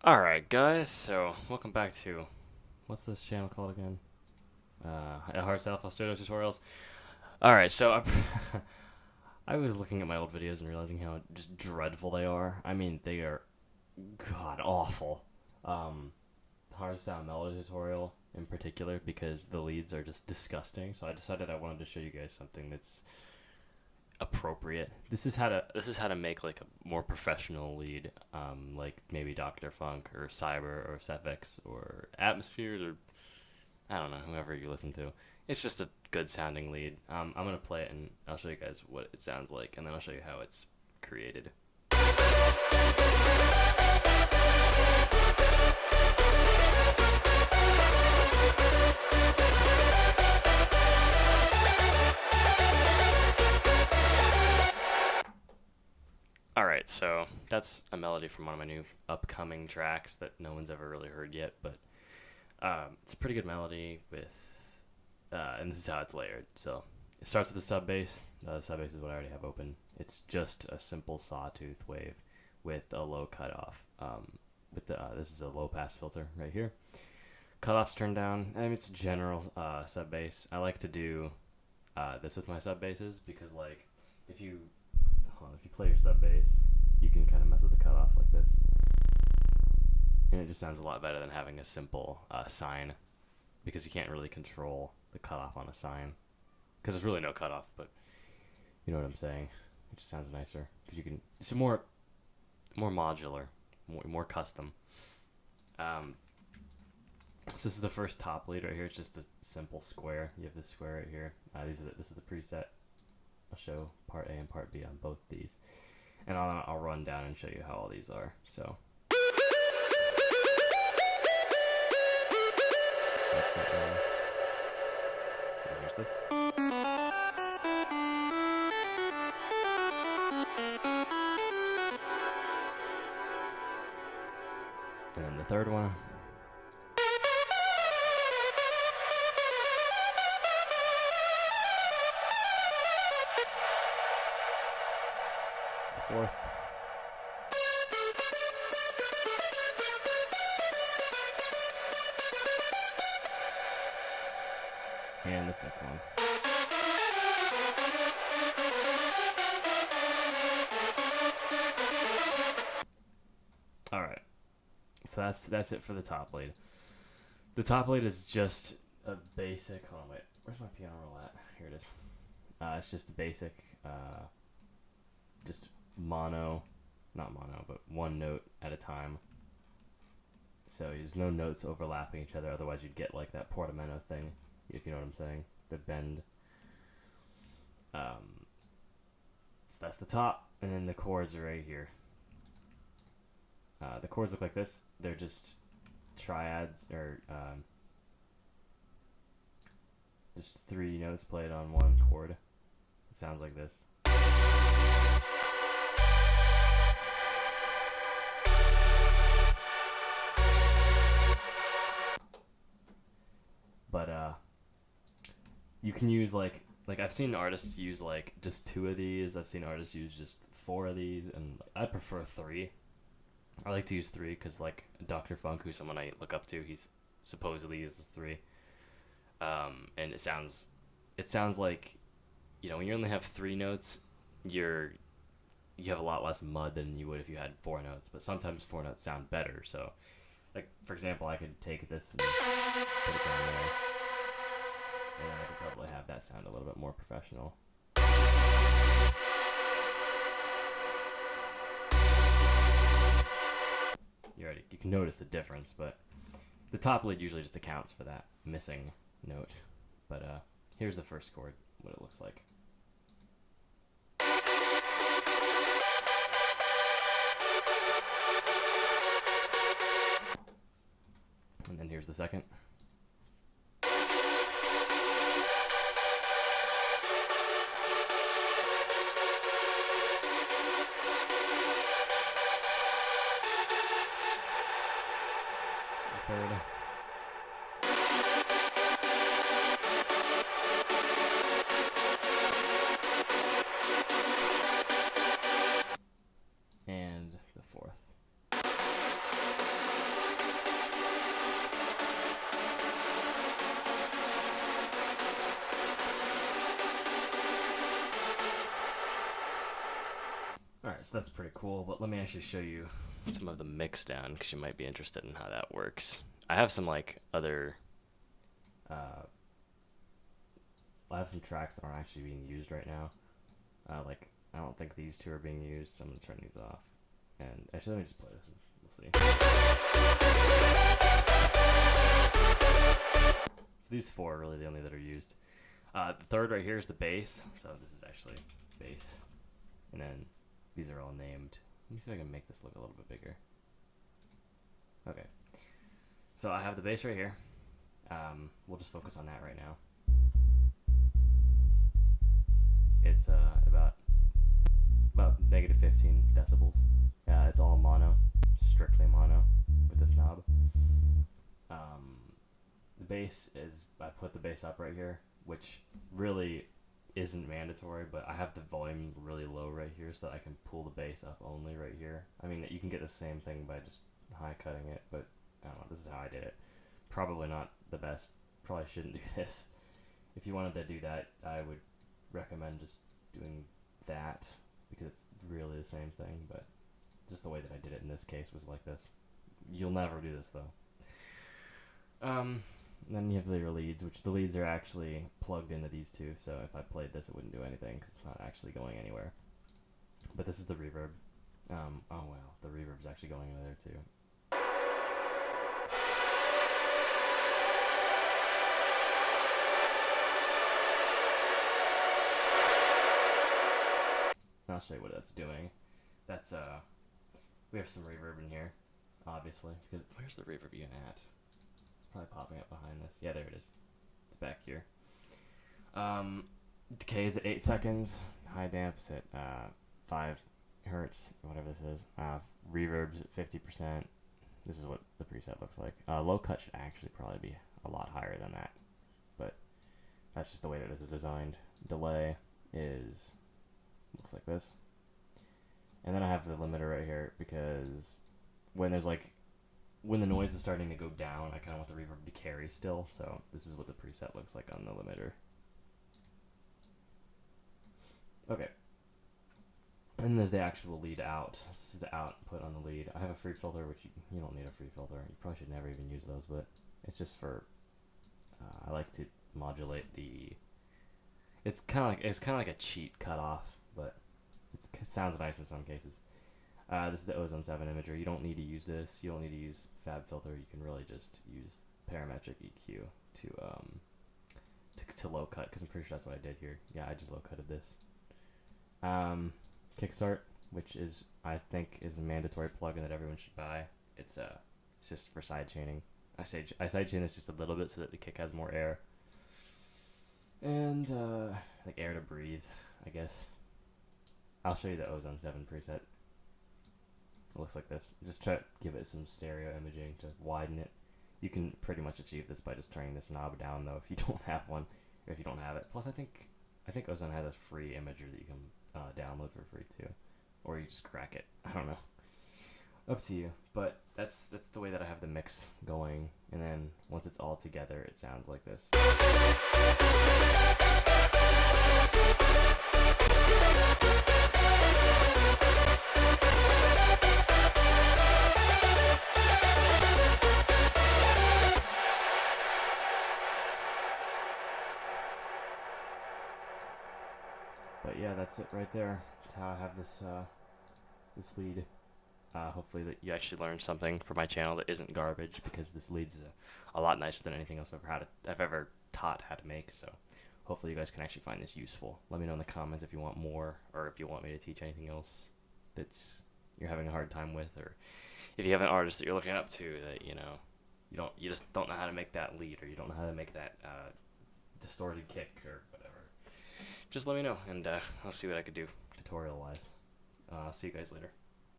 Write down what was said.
Alright, guys, so welcome back to what's this channel called again? Hardstyle tutorials. Alright, so I was looking at my old videos and realizing how just dreadful they are. I mean, they are god awful. Hardstyle melody tutorial in particular, because the leads are just disgusting. So I decided I wanted to show you guys something that's appropriate. This is how to make like a more professional lead, like maybe Phunk or Cyber or Sephyx or Atmozfears or I don't know, whoever you listen to. It's just a good sounding lead. I'm gonna play it and I'll show you guys what it sounds like, and then I'll show you how it's created. Alright, so that's a melody from one of my new upcoming tracks that no one's ever really heard yet, but it's a pretty good melody with, and this is how it's layered. So it starts with the sub bass. The sub bass is what I already have open. It's just a simple sawtooth wave with a low cutoff. This is a low pass filter right here. Cutoff's turned down. I mean, it's general sub bass. I like to do this with my sub basses because, like, if you play your sub bass, you can kind of mess with the cutoff like this, and it just sounds a lot better than having a simple sine, because you can't really control the cutoff on a sine because there's really no cutoff, but you know what I'm saying. It just sounds nicer because you can. It's more modular, more custom. So this is the first top lead right here. It's just a simple square. You have this square right here. This is the preset. I'll show part A and part B on both these, and I'll run down and show you how all these are. So that's that one. And here's this. And then the third one. Fourth. And the fifth one. Alright. So that's it for the top lead. The top lead is just a basic, hold on, wait, where's my piano roll at? Here it is. It's just a basic, just not mono, but one note at a time. So there's no notes overlapping each other, otherwise you'd get like that portamento thing, if you know what I'm saying, the bend. So that's the top, and then the chords are right here. The chords look like this. They're just triads, or just three notes played on one chord. It sounds like this. But you can use like I've seen artists use like just two of these. I've seen artists use just four of these, and I prefer three. I like to use three because, like, Phunk, who's someone I look up to, he's supposedly uses three. And it sounds like, you know, when you only have three notes, you have a lot less mud than you would if you had four notes. But sometimes four notes sound better. So, like, for example, I could take this and put it down there, and I could probably have that sound a little bit more professional. You can notice the difference, but the top lead usually just accounts for that missing note. But here's the first chord, what it looks like. And then here's the second. Third. And the fourth. Alright, so that's pretty cool, but let me actually show you some of the mix down, because you might be interested in how that works. I have some, like, other, I have some tracks that aren't actually being used right now. Like, I don't think these two are being used, so I'm going to turn these off. And, actually, let me just play this one. We'll see. So these four are really the only that are used. The third right here is the bass, so this is actually bass. And then these are all named. Let me see if I can make this look a little bit bigger. Okay. So I have the bass right here. We'll just focus on that right now. It's about negative 15 decibels. It's all mono, strictly mono with this knob. The bass is, I put the bass up right here, which really isn't mandatory, but I have the volume really low right here so that I can pull the bass up only right here. I mean, you can get the same thing by just high cutting it, but I don't know, this is how I did it. Probably not the best, probably shouldn't do this. If you wanted to do that, I would recommend just doing that, because it's really the same thing, but just the way that I did it in this case was like this. You'll never do this though. Then you have your leads, which the leads are actually plugged into these two, so if I played this it wouldn't do anything because it's not actually going anywhere. But this is the reverb. Oh wow, the reverb's actually going into there too. I'll show you what that's doing. That's we have some reverb in here, obviously. Because where's the reverb unit at? It's probably popping up behind this. Yeah, there it is. It's back here. Decay is at 8 seconds. High damps at 5 hertz, whatever this is. Reverb's at 50%. This is what the preset looks like. Low cut should actually probably be a lot higher than that, but that's just the way that this is designed. Delay is looks like this. And then I have the limiter right here because when there's like, when the noise is starting to go down, I kind of want the reverb to carry still, so this is what the preset looks like on the limiter. Okay. And there's the actual lead out. This is the output on the lead. I have a free filter, which you don't need a free filter. You probably should never even use those, but it's just for, I like to modulate the, it's kind of like a cheat cutoff, but it sounds nice in some cases. This is the Ozone 7 imager. You don't need to use this. You don't need to use Fab Filter. You can really just use parametric EQ to low cut, because I'm pretty sure that's what I did here. Yeah, I just low cutted this. Kickstart, which is, I think, is a mandatory plugin that everyone should buy. It's just for side chaining. I side chain this just a little bit so that the kick has more air. And like air to breathe, I guess. I'll show you the Ozone 7 preset. It looks like this. Just try to give it some stereo imaging to widen it. You can pretty much achieve this by just turning this knob down though if you don't have one, or if you don't have it. Plus I think Ozone has a free imager that you can download for free too. Or you just crack it. I don't know. Up to you. But that's the way that I have the mix going, and then once it's all together it sounds like this. But yeah, that's it right there. That's how I have this this lead. Hopefully that you actually learned something for my channel that isn't garbage, because this lead's a lot nicer than anything else I've ever taught how to make. So hopefully you guys can actually find this useful. Let me know in the comments if you want more, or if you want me to teach anything else that's you're having a hard time with, or if you have an artist that you're looking up to that you just don't know how to make that lead, or you don't know how to make that distorted kick or whatever. Just let me know, and I'll see what I could do tutorial wise. I'll see you guys later.